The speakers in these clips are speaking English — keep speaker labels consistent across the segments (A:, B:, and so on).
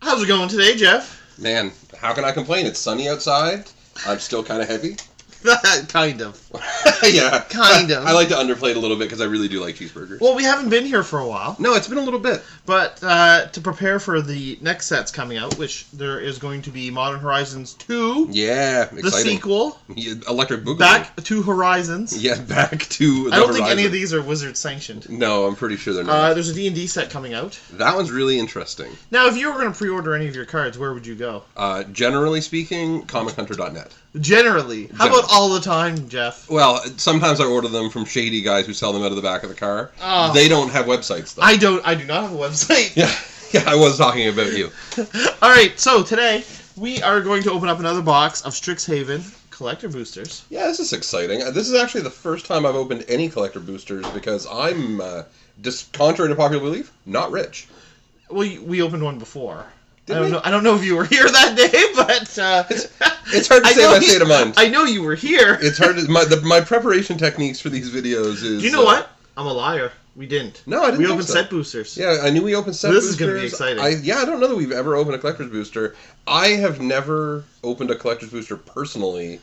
A: How's it going today, Jeff?
B: Man, how can I complain? It's sunny outside. I'm still kind of heavy.
A: Kind of.
B: Yeah.
A: Kind of.
B: I like to underplay it a little bit because I really do like cheeseburgers.
A: Well, we haven't been here for a while.
B: No, it's been a little bit.
A: But to prepare for the next sets coming out, which there is going to be Modern Horizons 2.
B: Yeah, exciting.
A: The sequel.
B: Yeah, Electric Boogaloo.
A: Back to Horizons.
B: Yeah, back to the
A: I don't
B: Horizon.
A: think any of these are Wizard sanctioned.
B: No, I'm pretty sure they're not.
A: There's a D&D set coming out.
B: That one's really interesting.
A: Now, if you were going to pre-order any of your cards, where would you go?
B: Generally speaking, comichunter.net.
A: Generally. How about all the time, Jeff?
B: Well, sometimes I order them from shady guys who sell them out of the back of the car.
A: Oh.
B: They don't have websites, though.
A: I do not have a website.
B: Yeah, I was talking about you.
A: All right, so today we are going to open up another box of Stryxhaven collector boosters.
B: Yeah, this is exciting. This is actually the first time I've opened any collector boosters because I'm, just contrary to popular belief, not rich.
A: Well, we opened one before.
B: Did
A: I don't know if you were here that day, but
B: it's hard to say my state of mind.
A: I know you were here.
B: It's hard to my preparation techniques for these videos is.
A: Do you know what? I'm a liar. We didn't.
B: No, I didn't.
A: We
B: think
A: opened
B: so.
A: set boosters.
B: Yeah, I knew we opened set
A: this
B: boosters.
A: This is going to be exciting.
B: I don't know that we've ever opened a collector's booster. I have never opened a collector's booster personally.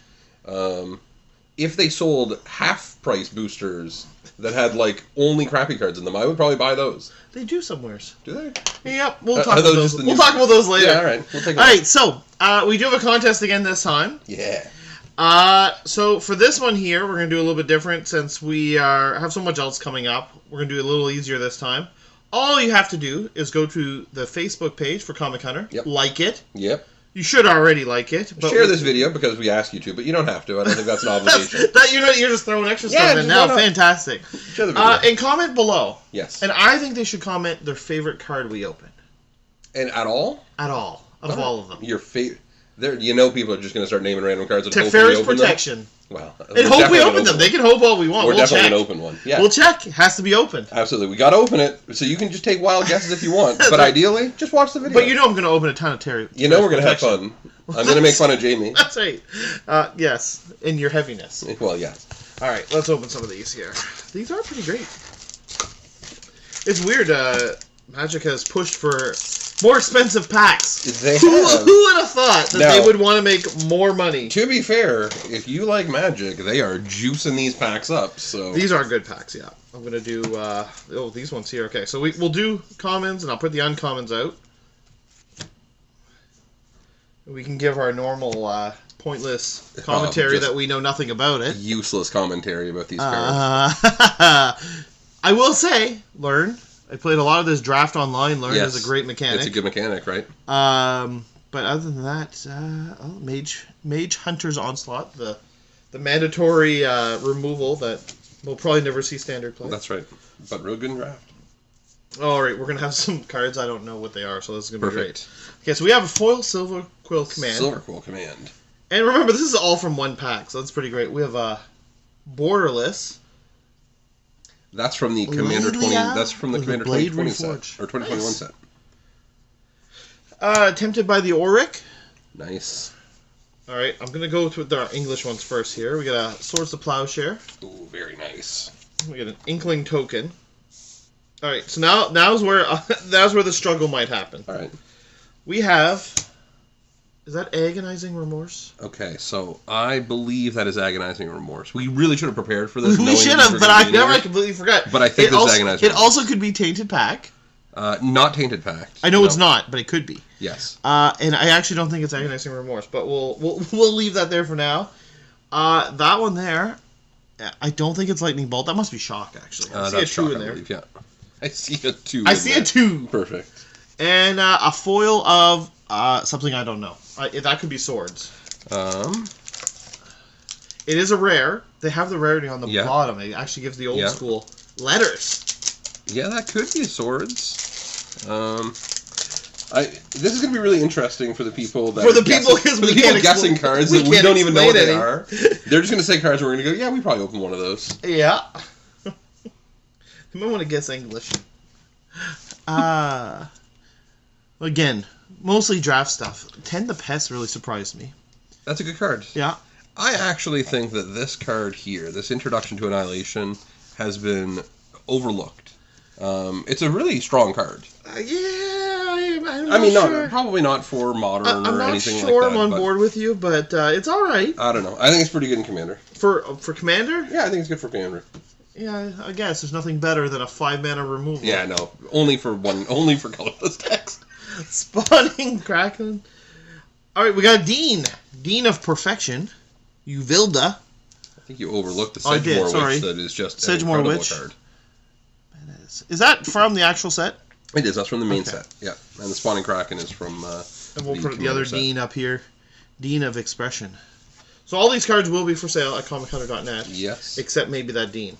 B: If they sold half-price boosters that had, like, only crappy cards in them, I would probably buy those.
A: They do somewheres.
B: Do they?
A: Yep, we'll talk about those. We'll talk about those later.
B: Yeah, all right. We'll take
A: all right, so we do have a contest again this time.
B: Yeah.
A: So for this one here, we're going to do a little bit different since we have so much else coming up. We're going to do it a little easier this time. All you have to do is go to the Facebook page for Comic Hunter, like it.
B: Yep.
A: You should already like it. But
B: share this video because we ask you to, but you don't have to. I don't think that's an obligation.
A: You're just throwing extra stuff in now. Fantastic.
B: Share the video.
A: And comment below.
B: Yes.
A: And I think they should comment their favorite card we opened.
B: And at all?
A: At all. Of all of them.
B: Your favorite. People are just going to start naming random cards and
A: Teferi's Protection.
B: Well,
A: and hope we open them. They can hope all we want.
B: We're definitely
A: check.
B: going to open one. Yeah.
A: We'll check. It has to be opened.
B: Absolutely. We got to open it, so you can just take wild guesses if you want. But ideally, just watch the video.
A: But you know I'm going to open a ton of Terry.
B: You know we're going to have fun. I'm going to make fun of Jamie.
A: That's right. Yes, in your heaviness.
B: Well, yeah.
A: All right, let's open some of these here. These are pretty great. It's weird. Magic has pushed for more expensive packs. Who would have thought that they would want to make more money?
B: To be fair, if you like Magic, they are juicing these packs up. So
A: these are good packs, yeah. I'm going to do... these ones here. Okay, so we'll do commons, and I'll put the uncommons out. We can give our normal pointless commentary that we know nothing about it.
B: Useless commentary about these cards.
A: I will say, Learn. I played a lot of this Draft Online. Learn is a great mechanic.
B: It's a good mechanic, right?
A: But other than that, Mage Hunter's Onslaught, the mandatory removal that we'll probably never see standard play.
B: That's right. But real good in Draft.
A: All right, we're going to have some cards. I don't know what they are, so this is going to be great. Okay, so we have a foil Silver Quill Command.
B: Silver Quill Command.
A: And remember, this is all from one pack, so that's pretty great. We have a Borderless.
B: That's from the Commander 20. That's from the Commander 2020 set or 2021 set.
A: Tempted by the Auric.
B: Nice.
A: All right, I'm gonna go with our English ones first here. We got a Swords to Plowshare.
B: Ooh, very nice.
A: We got an Inkling Token. All right, so now's where the struggle might happen.
B: All right.
A: We have. Is that Agonizing Remorse?
B: Okay, so I believe that is Agonizing Remorse. We really should have prepared for this.
A: We should have, but I completely forgot.
B: But I think it's Agonizing Remorse.
A: It also could be Tainted Pact.
B: Not Tainted Pact.
A: I know it's not, but it could be.
B: Yes.
A: And I actually don't think it's Agonizing Remorse, but we'll leave that there for now. That one there, I don't think it's Lightning Bolt. That must be Shock, actually. I see a 2 in there.
B: Yeah. I see a 2.
A: I see a 2.
B: Perfect.
A: And a foil of something I don't know. That could be Swords. It is a rare. They have the rarity on the bottom. It actually gives the old school letters.
B: Yeah, that could be Swords. This is going to be really interesting for the people that guessing cards that we don't even know what they are. They're just going to say cards and we're going to go, yeah, we probably opened one of those.
A: Yeah. You might want to guess English. Again, mostly draft stuff. 10 the Pest really surprised me.
B: That's a good card.
A: Yeah.
B: I actually think that this card here, this Introduction to Annihilation, has been overlooked. It's a really strong card.
A: Yeah, I'm
B: I mean, sure. Probably not for Modern or anything like that.
A: I'm not sure I'm on board with you, but it's all right.
B: I don't know. I think it's pretty good in Commander.
A: For Commander?
B: Yeah, I think it's good for Commander.
A: Yeah, I guess there's nothing better than a 5-mana removal.
B: Yeah, no, only for colorless text.
A: Spawning Kraken. All right, we got Dean of Perfection, Uvilda.
B: I think you overlooked the Sedgemoor Witch. That is just an incredible card.
A: Is that from the actual set?
B: It is. That's from the main set. Yeah, and the Spawning Kraken is from.
A: And we'll put the other set. Dean up here, Dean of Expression. So all these cards will be for sale at ComicHunter.net.
B: Yes.
A: Except maybe that Dean.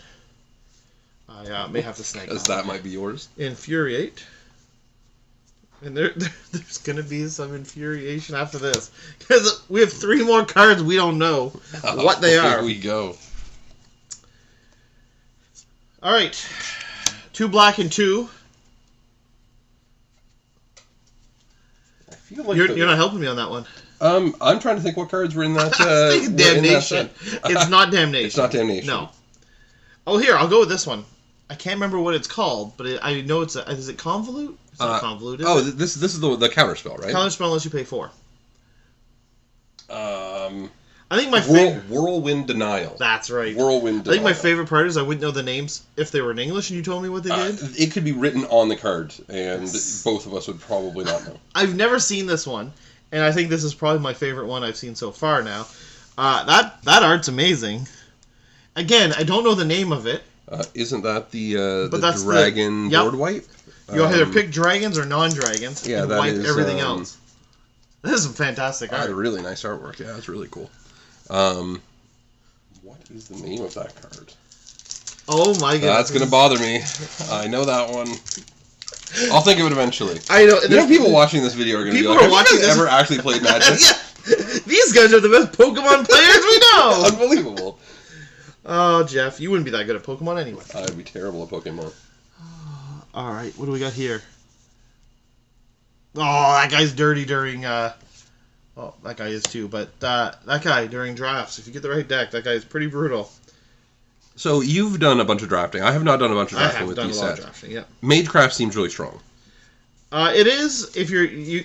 A: I may have to snag
B: that. That might be yours.
A: Infuriate. And there's going to be some infuriation after this. Because we have 3 more cards we don't know what they are.
B: Here we go.
A: All right. 2 black and 2.
B: I feel like
A: you're not helping me on that one.
B: I'm trying to think what cards were in that.
A: Damnation. It's not Damnation.
B: It's not Damnation.
A: No. Oh, here, I'll go with this one. I can't remember what it's called, but I know it's is it Convolute? It's not Convolute, is it?
B: This is the counterspell, right?
A: Counterspell unless you pay 4. I think my favorite...
B: Whirlwind Denial.
A: That's right.
B: Whirlwind Denial.
A: I think my favorite part is I wouldn't know the names if they were in English and you told me what they did.
B: It could be written on the card, and both of us would probably not know.
A: I've never seen this one, and I think this is probably my favorite one I've seen so far now. That art's amazing. Again, I don't know the name of it.
B: Isn't that the dragon board wipe?
A: You either pick dragons or non-dragons and wipe everything else. This is some fantastic art.
B: Really nice artwork. Yeah, it's really cool. What is the name of that card?
A: Oh my god.
B: That's going to bother me. I know that one. I'll think of it eventually.
A: I know.
B: People watching this video are going to be like, have you guys ever actually played Magic?
A: Yeah. These guys are the best Pokemon players we know.
B: Unbelievable.
A: Oh, Jeff, you wouldn't be that good at Pokemon anyway.
B: I'd be terrible at Pokemon.
A: All right, what do we got here? Oh, that guy's dirty during... oh, that guy is too, but that guy during drafts, if you get the right deck, that guy is pretty brutal.
B: So you've done a bunch of drafting. I have not done a bunch of drafting with these sets. I have done a lot of drafting, yeah. Magecraft seems really strong.
A: It is, if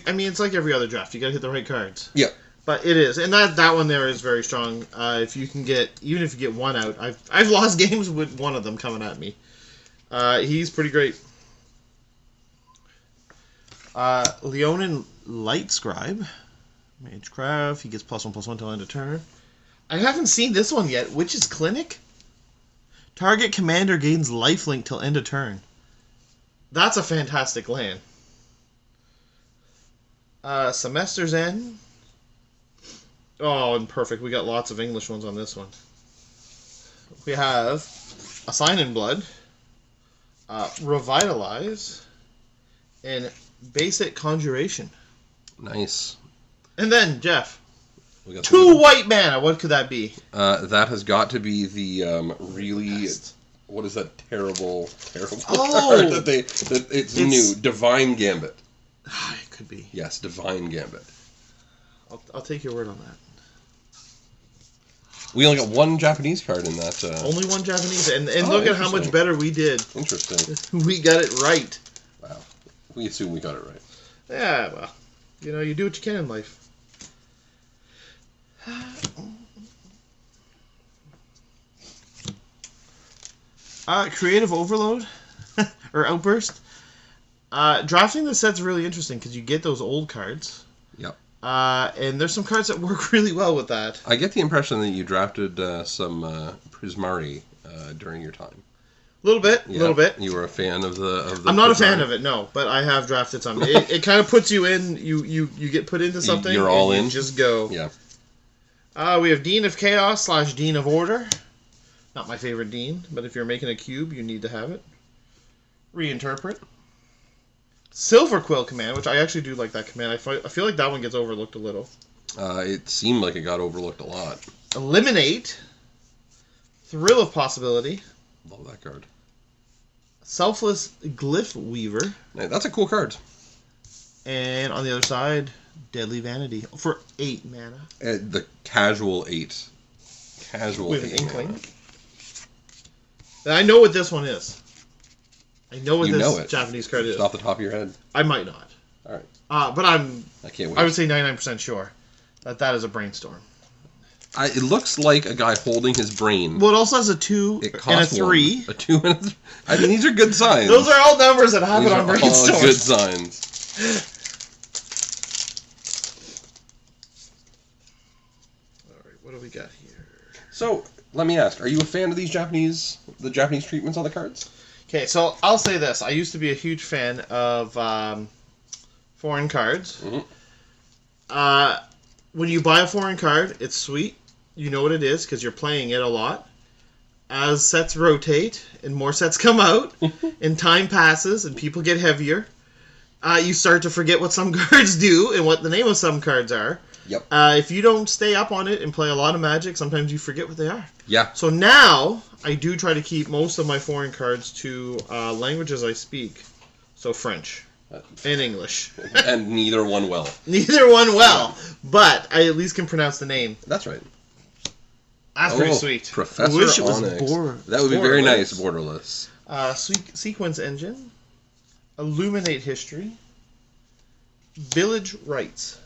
A: I mean, it's like every other draft. You got to hit the right cards.
B: Yeah.
A: But it is, and that one there is very strong. If you can get, even if you get one out, I've lost games with one of them coming at me. He's pretty great. Leonin Light Scribe, Magecraft. He gets +1/+1 till end of turn. I haven't seen this one yet. Witch's Clinic. Target commander gains lifelink till end of turn. That's a fantastic land. Semester's End. Oh, and perfect. We got lots of English ones on this one. We have A Sign in Blood, Revitalize, and Basic Conjuration.
B: Nice.
A: And then, Jeff, 2 white mana. What could that be?
B: That has got to be the really... What is that terrible card that it's new? Divine Gambit.
A: It could be.
B: Yes, Divine Gambit.
A: I'll take your word on that.
B: We only got 1 Japanese card in that.
A: Only 1 Japanese, and look at how much better we did.
B: Interesting.
A: We got it right.
B: Wow. We assume we got it right.
A: Yeah, well, you do what you can in life. Creative Overload or Outburst. Drafting the set's really interesting because you get those old cards.
B: Yep.
A: And there's some cards that work really well with that.
B: I get the impression that you drafted some Prismari during your time.
A: A little bit.
B: You were a fan of the
A: I'm not a fan of it, no, but I have drafted some. It kind of puts you in. You get put into something.
B: You're all in.
A: You just go.
B: Yeah.
A: We have Dean of Chaos / Dean of Order. Not my favorite Dean, but if you're making a cube, you need to have it. Reinterpret. Silver Quill command, which I actually do like that command. I feel like that one gets overlooked a little.
B: It seemed like it got overlooked a lot.
A: Eliminate. Thrill of Possibility.
B: Love that card.
A: Selfless Glyph Weaver.
B: Hey, that's a cool card.
A: And on the other side, Deadly Vanity for 8 mana.
B: The casual 8.
A: With an Inkling. And I know what this one is. I know what this Japanese card is.
B: Just off the top of your head.
A: I might not.
B: All right.
A: But
B: I can't wait.
A: I would say 99% sure that is a brainstorm.
B: It looks like a guy holding his brain.
A: Well, it also has a 2 and a 3.
B: A 2 and a 3. I mean, these are good signs.
A: Those are all numbers that happen
B: these
A: on brainstorms.
B: All good signs.
A: All right, what do we got here?
B: So, let me ask, are you a fan of the Japanese treatments on the cards?
A: Okay, so I'll say this. I used to be a huge fan of foreign cards.
B: Mm-hmm.
A: When you buy a foreign card, it's sweet. You know what it is because you're playing it a lot. As sets rotate and more sets come out and time passes and people get heavier, you start to forget what some cards do and what the name of some cards are.
B: Yep.
A: If you don't stay up on it and play a lot of Magic, sometimes you forget what they are.
B: Yeah.
A: So now I do try to keep most of my foreign cards to languages I speak. So French and English.
B: And neither one well.
A: Neither one well, but I at least can pronounce the name.
B: That's right.
A: That's pretty sweet.
B: Professor
A: I wish it was
B: Onyx. That would be very nice, borderless.
A: Sequence Engine, Illuminate History, Village Rights.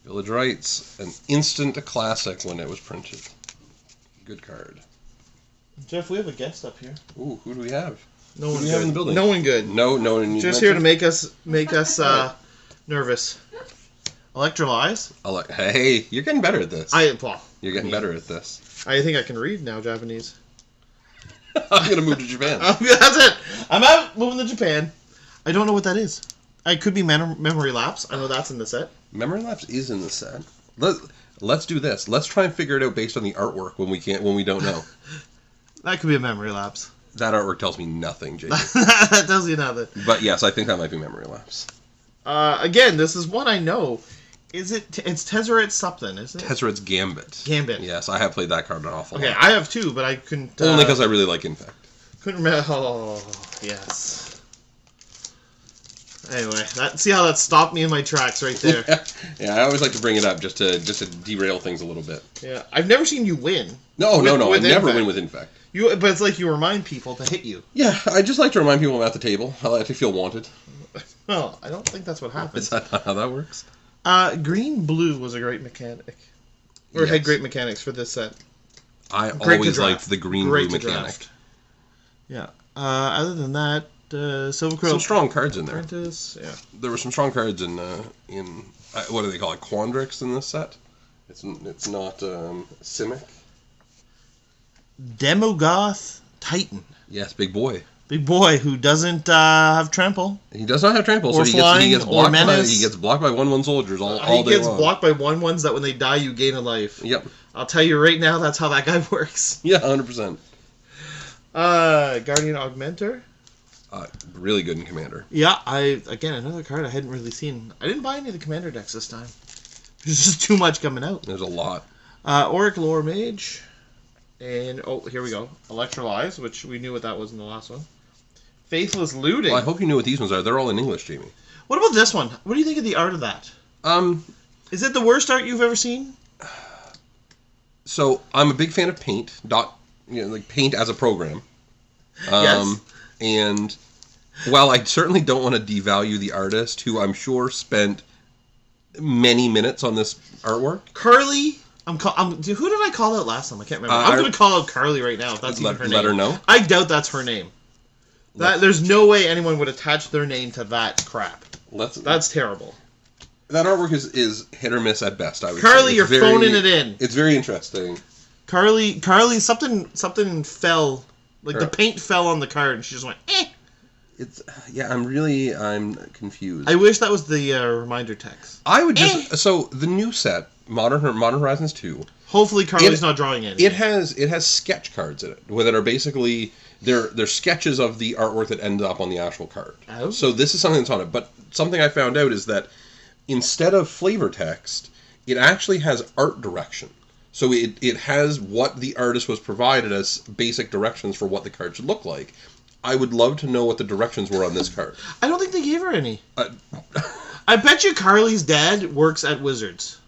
B: Village Rights, an instant classic when it was printed. Good card.
A: Jeff, we have a guest up here.
B: Ooh, who do we have?
A: No one
B: Who do we
A: good.
B: have in the building?
A: No one good.
B: No one.
A: Just here to make us nervous. Electrolyze.
B: Hey, you're getting better at this. You're getting better at this.
A: I think I can read now Japanese.
B: I'm gonna move to Japan.
A: That's it. I'm out moving to Japan. I don't know what that is. I could be memory lapse. I know that's in the set.
B: Memory lapse is in the set. Let's do this. Let's try and figure it out based on the artwork when we don't know.
A: That could be a memory lapse.
B: That artwork tells me nothing, JD.
A: That tells you nothing.
B: But yes, I think that might be memory lapse.
A: Again, this is one I know. It's Tezzeret something, isn't it?
B: Tezzeret's Gambit.
A: Gambit.
B: Yes, I have played that card an awful lot.
A: Okay, I have two, but I couldn't...
B: Only because I really like Infect.
A: Couldn't remember... Oh, yes. Anyway, see how that stopped me in my tracks right there.
B: Yeah, I always like to bring it up just to derail things a little bit.
A: Yeah, I've never seen you win.
B: No, I never win with Infect.
A: But it's like you remind people to hit you.
B: Yeah, I just like to remind people I'm at the table. I like to feel wanted.
A: Well, I don't think that's what happens.
B: Is that not how that works?
A: Green-blue was a great mechanic. Or had great mechanics for this set.
B: I always liked the green-blue mechanic.
A: Yeah. Other than that, Silver Quill.
B: Some strong cards in there.
A: Apprentice, yeah.
B: There were some strong cards in what do they call it? Quandrix in this set. It's not Simic.
A: Demogoth Titan.
B: Yes, big boy.
A: Big boy who doesn't have trample.
B: He does not have trample, so he gets blocked by 1/1 soldiers all day long.
A: He gets blocked by 1/1s that when they die you gain a life.
B: Yep.
A: I'll tell you right now, that's how that guy works.
B: Yeah, 100%.
A: Guardian Augmenter.
B: Really good in Commander.
A: Yeah, again another card I hadn't really seen. I didn't buy any of the Commander decks this time. There's just too much coming out.
B: There's a lot.
A: Auric Lore Mage. And, here we go. Electrolyze, which we knew what that was in the last one. Faithless Looting.
B: Well, I hope you know what these ones are. They're all in English, Jamie.
A: What about this one? What do you think of the art of that? Is it the worst art you've ever seen?
B: So, I'm a big fan of Paint. Like Paint as a program.
A: Yes.
B: And while I certainly don't want to devalue the artist, who I'm sure spent many minutes on this artwork.
A: Carly... who did I call out last time? I can't remember. I'm going to call out Carly right now, if that's even her name.
B: Let her know.
A: I doubt that's her name. There's no way anyone would attach their name to that crap. That's terrible.
B: That artwork is hit or miss at best, I would say.
A: Carly, you're phoning it in.
B: It's very interesting.
A: Carly, something fell. Like the paint fell on the card and she just went, eh.
B: I'm confused.
A: I wish that was the reminder text.
B: I would just... So, the new set, Modern Horizons 2...
A: Hopefully Carly's not drawing any.
B: It has sketch cards in it that are basically... They're sketches of the artwork that ended up on the actual card.
A: Oh.
B: So this is something that's on it. But something I found out is that instead of flavor text, it actually has art direction. So it has what the artist was provided as basic directions for what the card should look like. I would love to know what the directions were on this card.
A: I don't think they gave her any. I bet you Carly's dad works at Wizards.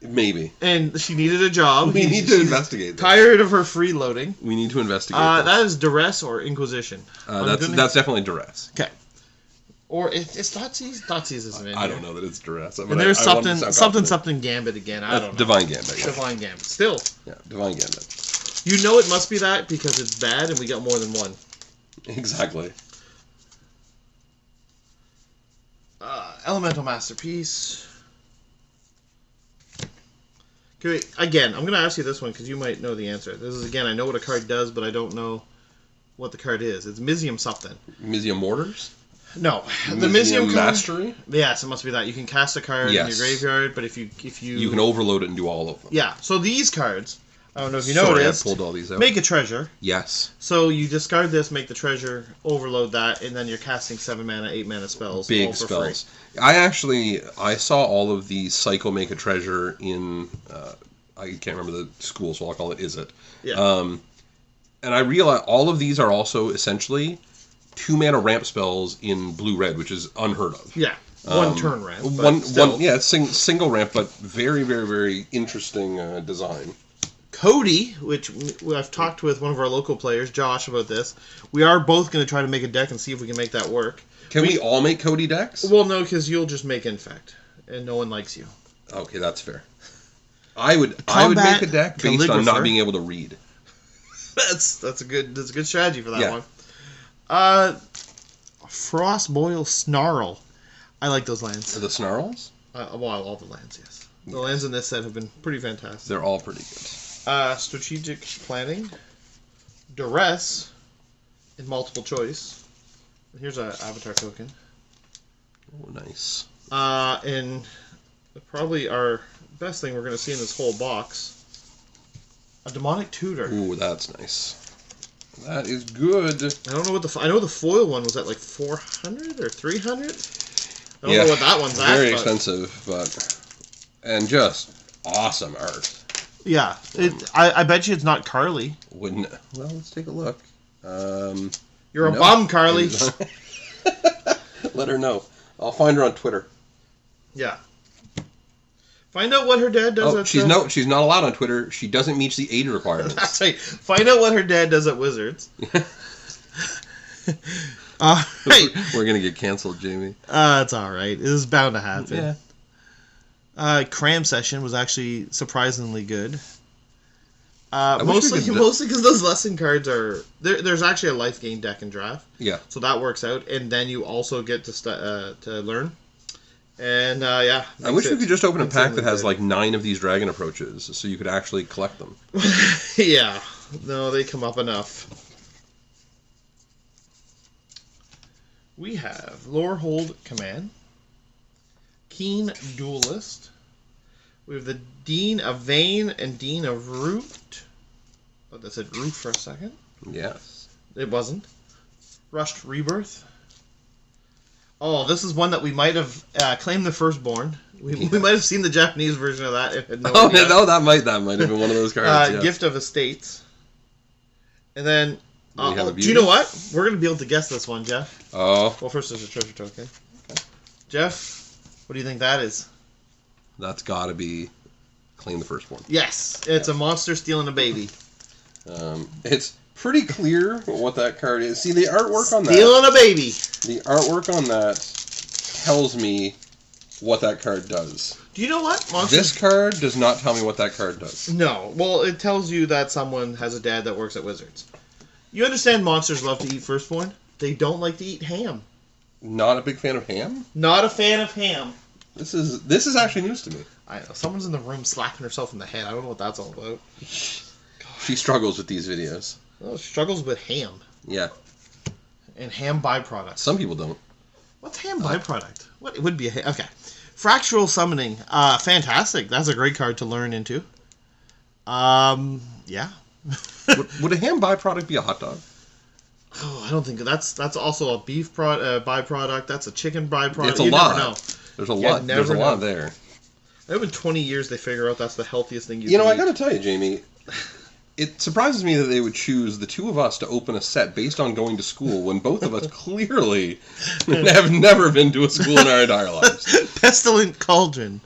B: Maybe.
A: And she needed a job.
B: We need to investigate that.
A: Tired of her freeloading.
B: We need to investigate that.
A: That is duress or inquisition.
B: That's definitely duress.
A: Okay. Or it's Thoughtseize? Thoughtseize isn't in here.
B: I don't know that it's Duress.
A: And there's something Gambit again. I don't know.
B: Divine Gambit. Yeah.
A: Divine Gambit. Still.
B: Yeah, Divine Gambit.
A: You know it must be that because it's bad and we got more than one.
B: Exactly.
A: Elemental Masterpiece. Okay, again, I'm going to ask you this one because you might know the answer. This is, again, I know what a card does, but I don't know what the card is. It's Mizzium something.
B: Mizzium Mortars?
A: No, the Mizzium
B: Mastery.
A: Yes, it must be that. You can cast a card in your graveyard, but if you
B: you can overload it and do all of them.
A: Yeah. So these cards, I don't know if you noticed.
B: I pulled all these out.
A: Make a treasure.
B: Yes.
A: So you discard this, make the treasure, overload that, and then you're casting 7 mana, 8 mana spells.
B: Big
A: all for
B: spells.
A: Free.
B: I saw all of these Psycho Make a Treasure in I can't remember the school, so I'll call it Is It.
A: Yeah.
B: And I realized all of these are also essentially 2 mana ramp spells in blue-red, which is unheard of.
A: Yeah, one turn ramp.
B: Single ramp, but very, very, very interesting design.
A: Cody, which I've talked with one of our local players, Josh, about this. We are both going to try to make a deck and see if we can make that work.
B: Can we all make Cody decks?
A: Well, no, because you'll just make Infect, and no one likes you.
B: Okay, that's fair. I would make a deck based on not being able to read.
A: That's a good strategy for that one. Frostboil Snarl. I like those lands.
B: The Snarls?
A: All the lands, yes. The lands in this set have been pretty fantastic.
B: They're all pretty good.
A: Strategic Planning. Duress. In multiple choice. Here's an avatar token.
B: Oh, nice.
A: And probably our best thing we're going to see in this whole box. A Demonic Tutor.
B: Ooh, that's nice. That is good.
A: I don't know what I know the foil one was at like 400 or 300. I don't know what that one's at.
B: Very expensive, and just awesome art.
A: Yeah, I bet you it's not Carly.
B: Well, let's take a look.
A: You're a bum, Carly.
B: Let her know. I'll find her on Twitter.
A: Yeah. Find out what her dad does.
B: She's not allowed on Twitter. She doesn't meet the age requirements.
A: That's right. Find out what her dad does at Wizards. Right.
B: We're gonna get canceled, Jamie.
A: It's all right. It was bound to happen. Yeah. Cram Session was actually surprisingly good. Mostly because those lesson cards are there's actually a life gain deck in draft.
B: Yeah.
A: So that works out, and then you also get to learn. And I
B: wish we could just open a pack that has like 9 of these dragon approaches, so you could actually collect them.
A: Yeah. No, they come up enough. We have Lorehold Command, Keen Duelist. We have the Dean of Vane and Dean of Root. Oh, that said Root for a second.
B: Yes.
A: It wasn't. Rushed Rebirth. Oh, this is one that we might have claimed the Firstborn. We might have seen the Japanese version of that. Had no idea.
B: No, that might have been one of those cards. Yes.
A: Gift of Estates. And then, do you know what? We're going to be able to guess this one, Jeff.
B: Oh.
A: Well, first there's a treasure token. Okay. Jeff, what do you think that is?
B: That's got to be Claim the Firstborn.
A: Yes, it's a monster stealing a baby.
B: It's pretty clear what that card is. See, the artwork on that...
A: Stealing a baby!
B: The artwork on that tells me what that card does.
A: Do you know what?
B: This card does not tell me what that card does.
A: No. Well, it tells you that someone has a dad that works at Wizards. You understand monsters love to eat Firstborn? They don't like to eat ham.
B: Not a big fan of ham?
A: Not a fan of ham.
B: This is actually news to me.
A: I know. Someone's in the room slapping herself in the head. I don't know what that's all about.
B: She struggles with these videos.
A: Well, struggles with ham.
B: Yeah.
A: And ham byproducts.
B: Some people don't.
A: What's ham byproduct? What? It would be a ham. Okay. Fractural Summoning. Fantastic. That's a great card to learn into. Yeah.
B: would a ham byproduct be a hot dog?
A: Oh, I don't think that's also a beef byproduct. That's a chicken byproduct.
B: It's a lot. Never know. There's a lot. There's a lot there.
A: I hope in 20 years they figure out that's the healthiest thing you
B: can eat.
A: I
B: got to tell you, Jamie, it surprises me that they would choose the two of us to open a set based on going to school when both of us clearly have never been to a school in our entire lives.
A: Pestilent Cauldron.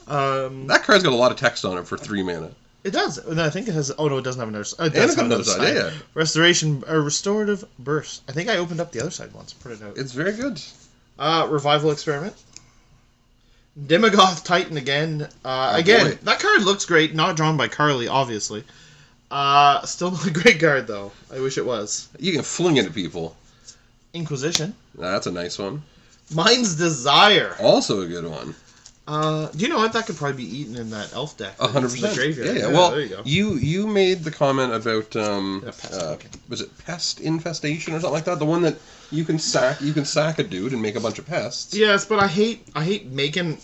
B: That card's got a lot of text on it for 3 mana.
A: It does. And I think it has... Oh, no, it doesn't have another side. It
B: does have another side, yeah.
A: Restoration... Restorative Burst. I think I opened up the other side once. Put it out.
B: It's very good.
A: Revival Experiment. Demagoth Titan again. Again, that card looks great. Not drawn by Carly, obviously. Still not a great card, though. I wish it was.
B: You can fling it at people.
A: Inquisition.
B: That's a nice one.
A: Mind's Desire.
B: Also a good one.
A: Do you know what? That could probably be eaten in that elf deck.
B: 100%. Yeah. Well,
A: there you go.
B: You made the comment about was it Pest Infestation or something like that? The one that you can sack a dude and make a bunch of pests.
A: Yes, but I hate making.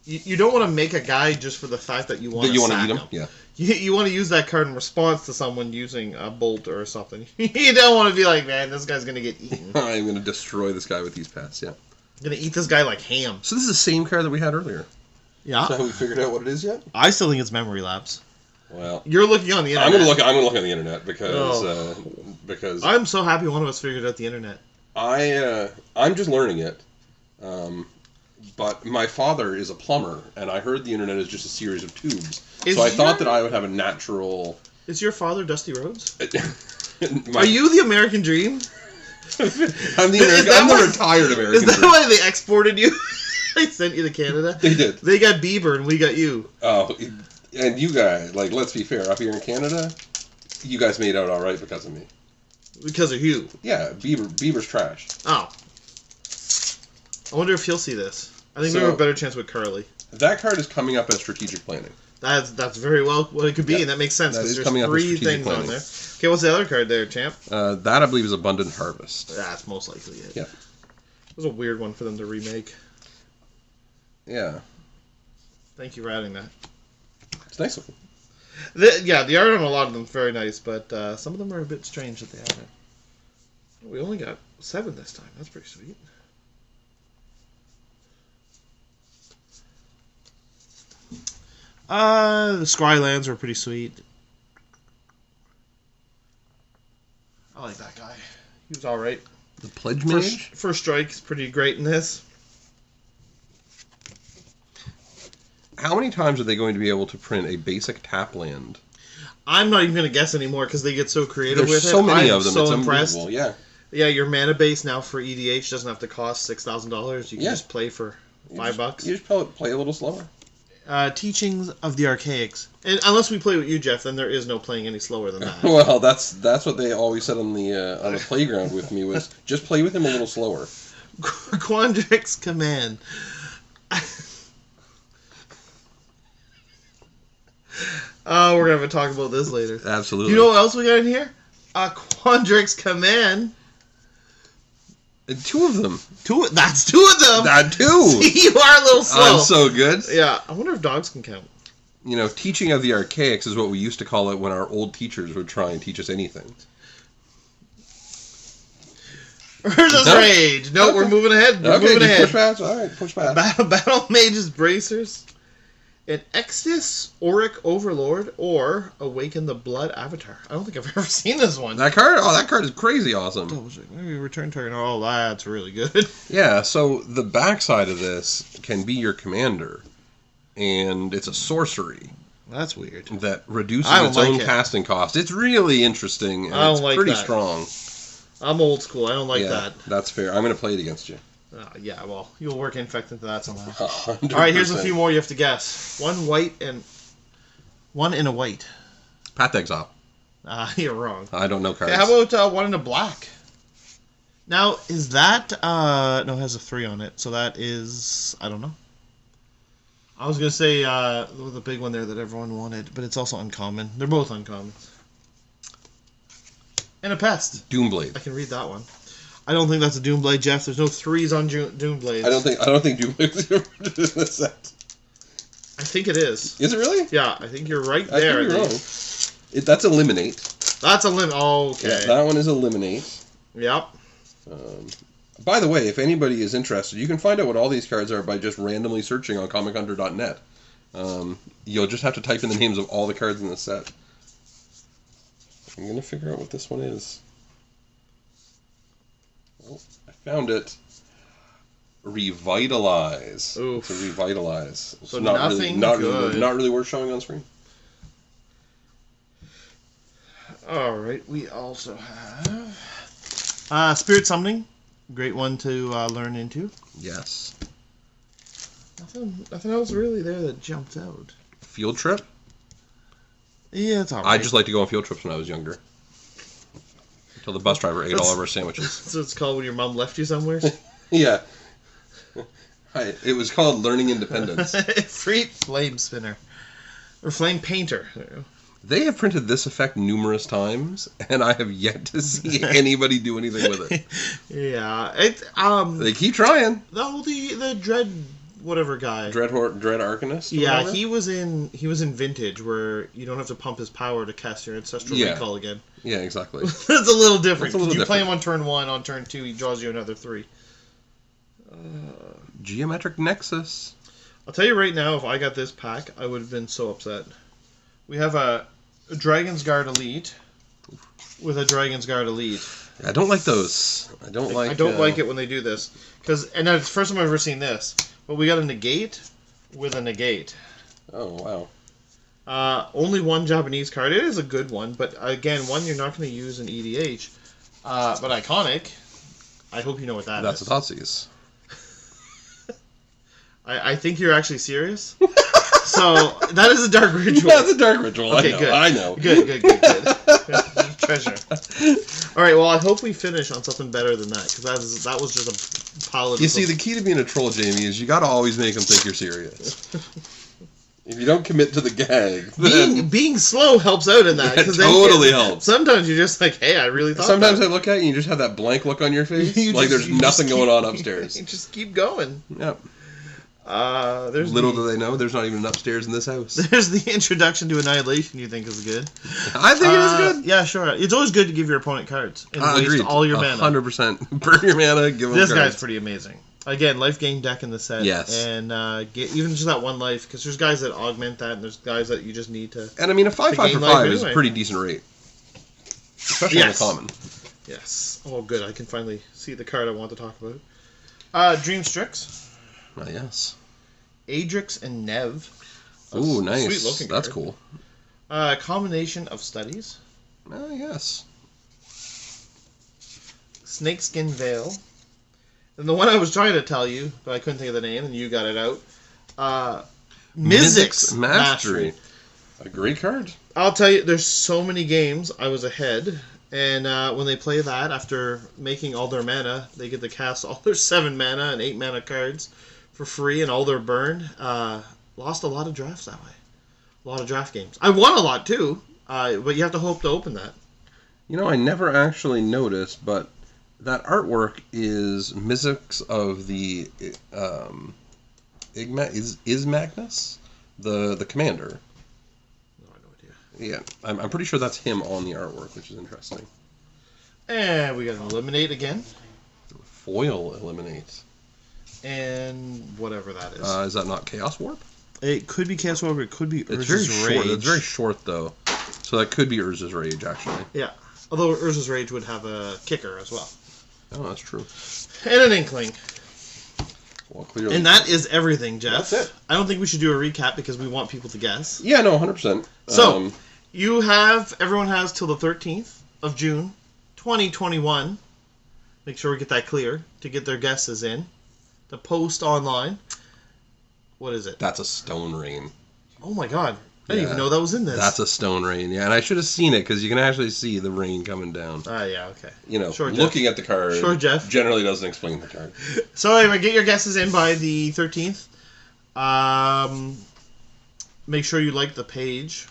A: You don't want to make a guy just for the fact that you want to eat him.
B: Yeah.
A: You want to use that card in response to someone using a bolt or something. You don't want to be like, man, this guy's gonna get eaten.
B: I'm gonna destroy this guy with these pests. Yeah.
A: I'm gonna eat this guy like ham.
B: So this is the same card that we had earlier.
A: Yeah.
B: So have we figured out what it is yet?
A: I still think it's Memory Lapse.
B: Well,
A: you're looking on the internet.
B: I'm gonna look on the internet because
A: I'm so happy one of us figured out the internet.
B: I'm just learning it. But my father is a plumber, and I heard the internet is just a series of tubes. I thought that I would have a natural.
A: Is your father Dusty Rhodes?
B: Are
A: you the American Dream?
B: I'm the retired American Dream.
A: Is that why they exported you? They sent you to Canada?
B: They did.
A: They got Bieber and we got you.
B: Oh, and you guys, like, let's be fair, up here in Canada, you guys made out alright because of me.
A: Because of you?
B: Yeah, Bieber's trash.
A: Oh. I wonder if he'll see this. I think we have a better chance with Carly.
B: That card is coming up as strategic planning.
A: That's very well what it could be, and that makes sense because there's 3 things on there. Okay, what's the other card there, champ?
B: That, I believe, is Abundant Harvest.
A: That's most likely it.
B: Yeah.
A: It was a weird one for them to remake.
B: Yeah.
A: Thank you for adding that.
B: It's nice of them.
A: The art on a lot of them is very nice, but some of them are a bit strange that they have it. We only got 7 this time. That's pretty sweet. The Scrylands are pretty sweet. I like that guy. He was alright.
B: The Pledge Mage?
A: First Strike's pretty great in this.
B: How many times are they going to be able to print a basic tap land?
A: I'm not even going to guess anymore because they get so creative with it.
B: There's so many of them.
A: So
B: it's
A: impressed.
B: Unbelievable. Yeah.
A: Yeah, your mana base now for EDH doesn't have to cost $6,000. You can just play for $5.
B: You just play a little slower.
A: Teachings of the Archaics. And unless we play with you, Jeff, then there is no playing any slower than that.
B: Well, that's what they always said on the playground with me was just play with him a little slower.
A: Quandrix Command. Oh, we're gonna have to talk about this later.
B: Absolutely.
A: You know what else we got in here? Quandrix Command.
B: And 2 of them.
A: That's 2 of them.
B: That 2.
A: See, you are a little slow.
B: I'm so good.
A: Yeah, I wonder if dogs can count.
B: You know, teaching of the archaics is what we used to call it when our old teachers would try and teach us anything.
A: Urza's Rage. No, we're moving ahead. We're moving ahead.
B: Push back. All right, push back.
A: Battle Mage's Bracers. An Exodus Auric Overlord or Awaken the Blood Avatar. I don't think I've ever seen this one.
B: That card is crazy awesome.
A: Maybe return target. Oh, that's really good.
B: Yeah, so the backside of this can be your commander, and it's a sorcery.
A: That's weird.
B: That reduces its own casting cost. It's really interesting, and it's pretty strong.
A: I'm old school. I don't like that.
B: That's fair. I'm going to play it against you.
A: Yeah, well, you'll work Infect into that somehow.
B: 100%.
A: All right, here's a few more you have to guess. One in a white.
B: Path Exile.
A: You're wrong.
B: I don't know cards.
A: Okay, how about one in a black? Now, is that... no, it has a 3 on it, so that is... I don't know. I was going to say the big one there that everyone wanted, but it's also uncommon. They're both uncommon. And a Pest.
B: Doomblade.
A: I can read that one. I don't think that's a Doomblade, Jeff. There's no 3s on Doomblades.
B: I don't think Doomblade's in the set.
A: I think it is.
B: Is it really?
A: Yeah, I think you're right there.
B: I think you're wrong. That's Eliminate.
A: That's Oh, okay.
B: Yeah, that one is Eliminate.
A: Yep.
B: By the way, if anybody is interested, you can find out what all these cards are by just randomly searching on ComicHunter.net. You'll just have to type in the names of all the cards in the set. I'm going to figure out what this one is. Oh, I found it. Revitalize.
A: Oof.
B: It's a Revitalize. It's
A: so not
B: really worth showing on screen.
A: Alright, we also have Spirit Summoning. Great one to learn into.
B: Yes.
A: Nothing else really there that jumped out.
B: Field trip?
A: Yeah, it's alright.
B: I just like to go on field trips when I was younger. Until the bus driver ate all of our sandwiches.
A: So it's called when your mom left you somewhere?
B: Yeah. It was called Learning Independence.
A: Free flame spinner. Or flame painter.
B: They have printed this effect numerous times, and I have yet to see anybody do anything with it.
A: Yeah.
B: They keep trying.
A: The Dread whatever guy.
B: Dread Arcanist?
A: Yeah, he was in Vintage, where you don't have to pump his power to cast your Ancestral Recall again.
B: Yeah, exactly.
A: That's a little different. You play him on turn 1, on turn 2 he draws you another 3.
B: Geometric Nexus.
A: I'll tell you right now, if I got this pack, I would have been so upset. We have a Dragon's Guard Elite with a Dragon's Guard Elite.
B: I don't like those. I don't
A: like it when they do this. And it's the first time I've ever seen this. But we got a negate with a negate.
B: Oh, wow.
A: Only one Japanese card. It is a good one, but again, one you're not going to use in EDH. But iconic. I hope you know what that is.
B: That's Thoughtseize.
A: I think you're actually serious. So, that is a Dark Ritual.
B: That's a Dark Ritual.
A: Okay,
B: I know.
A: Good. Treasure. Alright, well, I hope we finish on something better than that, because that was just a pile of...
B: You see, the key to being a troll, Jamie, is you got to always make them think you're serious. If you don't commit to the gag, then...
A: Being slow helps out in that.
B: It totally helps.
A: Sometimes you're just like, hey, I really thought
B: Sometimes I look at you and you just have that blank look on your face, like there's nothing going on upstairs.
A: You just keep going.
B: Yep.
A: There's
B: Little do they know, there's not even an upstairs in this house.
A: There's the introduction to Annihilation you think is good.
B: I think it is good.
A: Yeah, sure. It's always good to give your opponent cards and waste
B: agreed.
A: all your mana.
B: 100%. Burn your mana, give them
A: This
B: cards.
A: guy's pretty amazing. Again, life gain deck in the set.
B: Yes.
A: And get even just that one life, because there's guys that augment that, and there's guys that you just need to...
B: And I mean, a 5/5 for 5 is a pretty decent rate. Especially on the common.
A: Yes. Oh, good. I can finally see the card I want to talk about. Dream Strix.
B: Yes.
A: Adrix and Nev.
B: Ooh, nice.
A: Sweet looking card.
B: That's cool.
A: Combination of Studies.
B: Oh, yes.
A: Snakeskin Veil. And the one I was trying to tell you, but I couldn't think of the name, and you got it out. Mizzix Mastery.
B: A great card.
A: I'll tell you, there's so many games I was ahead, and when they play that, after making all their mana, they get to cast all their 7 mana and 8 mana cards for free, and all their burn. Lost a lot of drafts that way. A lot of draft games. I won a lot too, but you have to hope to open that.
B: You know, I never actually noticed, but that artwork is Mizzix of the Magnus, the commander.
A: No, I have no idea.
B: Yeah, I'm pretty sure that's him on the artwork, which is interesting.
A: And we got an Eliminate again.
B: Foil Eliminate.
A: And whatever that is.
B: Is that not Chaos Warp?
A: It could be Chaos Warp, it could be
B: It's very
A: Urza's
B: short.
A: Rage.
B: It's very short, though. So that could be Urza's Rage, actually.
A: Yeah. Although Urza's Rage would have a kicker as well.
B: Oh, that's true.
A: And an Inkling.
B: Well, clearly.
A: And that is everything, Jeff.
B: That's it.
A: I don't think we should do a recap because we want people to guess.
B: Yeah, no, 100%.
A: So, everyone has till the 13th of June, 2021. Make sure we get that clear to get their guesses in. To post online. What is it?
B: That's a Stone Rain.
A: Oh my god. I didn't even know that was in this.
B: That's a Stone Rain, yeah. And I should have seen it because you can actually see the rain coming down.
A: Yeah, okay.
B: You know,
A: sure,
B: looking at the card
A: Jeff.
B: generally doesn't explain the card.
A: So anyway, get your guesses in by the 13th. Make sure you like the page.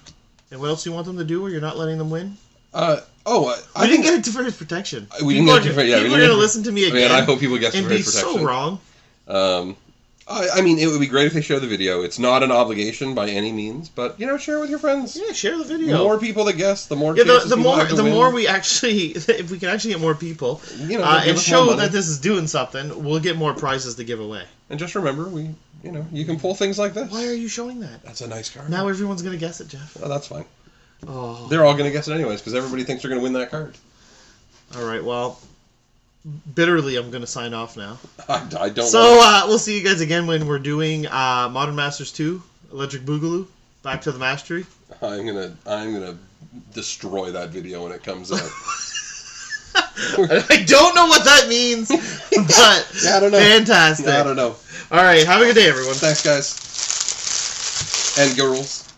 A: And what else do you want them to do, or you're not letting them win?
B: I
A: didn't get it to first protection.
B: We didn't get it to first. Yeah,
A: people are going to listen to me again.
B: I hope people guess
A: and
B: first protection.
A: And be so wrong.
B: I mean, it would be great if they share the video. It's not an obligation by any means, but share it with your friends.
A: Yeah, share the video.
B: The more people that guess, the more.
A: The more we actually, if we can actually get more people, and show that this is doing something, we'll get more prizes to give away.
B: And just remember, you can pull things like this.
A: Why are you showing that?
B: That's a nice card.
A: Now everyone's gonna guess it, Jeff.
B: Oh, that's fine.
A: Oh.
B: They're all gonna guess it anyways because everybody thinks they're gonna win that card.
A: All right. Well. Bitterly, I'm going to sign off now.
B: I don't.
A: So we'll see you guys again when we're doing Modern Masters 2, Electric Boogaloo, Back to the Mastery.
B: I'm gonna destroy that video when it comes out.
A: I don't know what that means, but
B: yeah, I don't know.
A: Fantastic.
B: Yeah, I don't know.
A: All right, have a good day, everyone.
B: Thanks, guys. And girls.